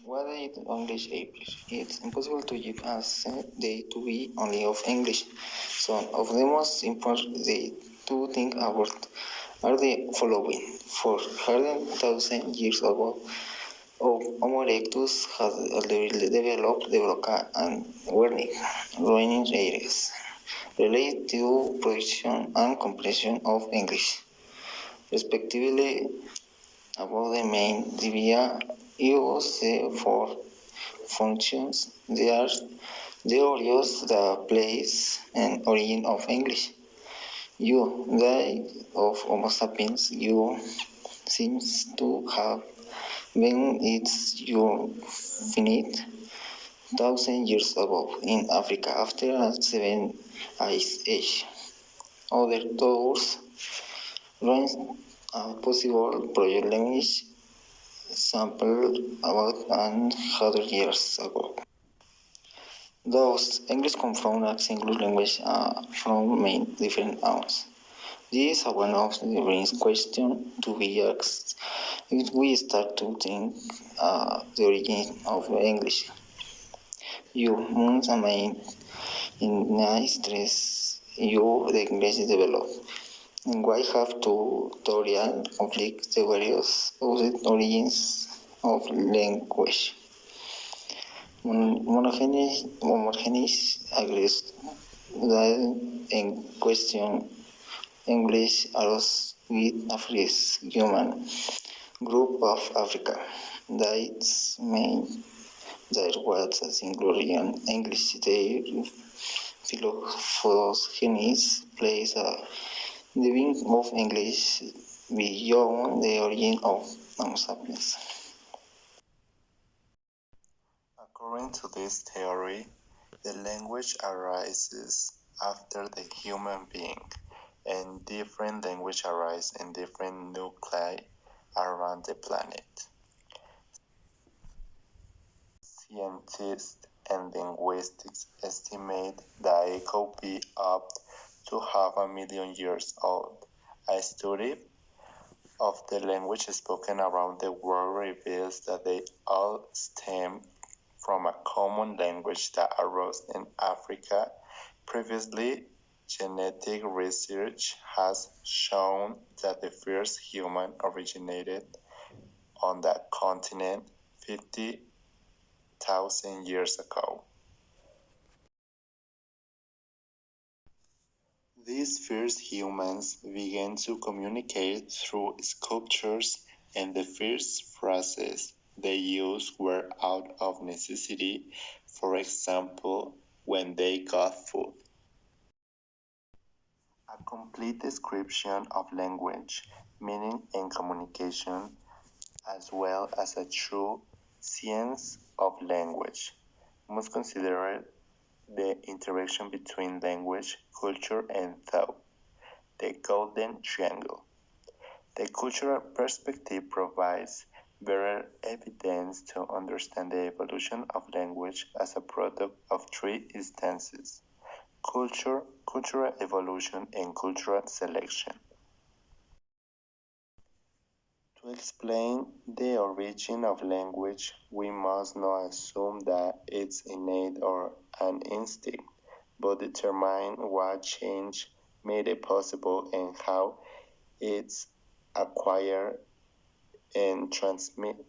What is English English? It's impossible to give a day to be only of English. Some of the most important they to think about are the following. For 100,000 years ago, Homo erectus has developed the Broca and Wernicke learning areas related to production and comprehension of English, respectively. About the main idea used for functions, they are the origins, the place and origin of English. The of Homo sapiens, you seems to have been its infinite thousand years ago in Africa after a seven ice age. Other tours runs a possible project language sample about 100 years ago. Thus, English comes from a single language from many different ones. This is one of the main questions to be asked if we start to think the origin of English. You must remain in stress you the English developed. And why have to tutorial conflict the various origins of language? Monogenes agrees that in question English arose with a first human group of Africa. That's mean there was a single region English. The Phylogenies plays a living of English beyond the origin of Homo sapiens. According to this theory, the language arises after the human being, and different languages arise in different nuclei around the planet. Scientists and linguists estimate that it could be up to 500,000 years old. A study of the language spoken around the world reveals that they all stem from a common language that arose in Africa. Previously, genetic research has shown that the first human originated on that continent 50,000 years ago. These first humans began to communicate through sculptures, and the first phrases they used were out of necessity, for example, when they got food. A complete description of language, meaning, and communication, as well as a true science of language, must consider the interaction between language, culture, and thought, the golden triangle. The cultural perspective provides better evidence to understand the evolution of language as a product of three instances: culture, cultural evolution, and cultural selection. To explain the origin of language, we must not assume that it's innate or an instinct, but determine what change made it possible and how it's acquired and transmitted.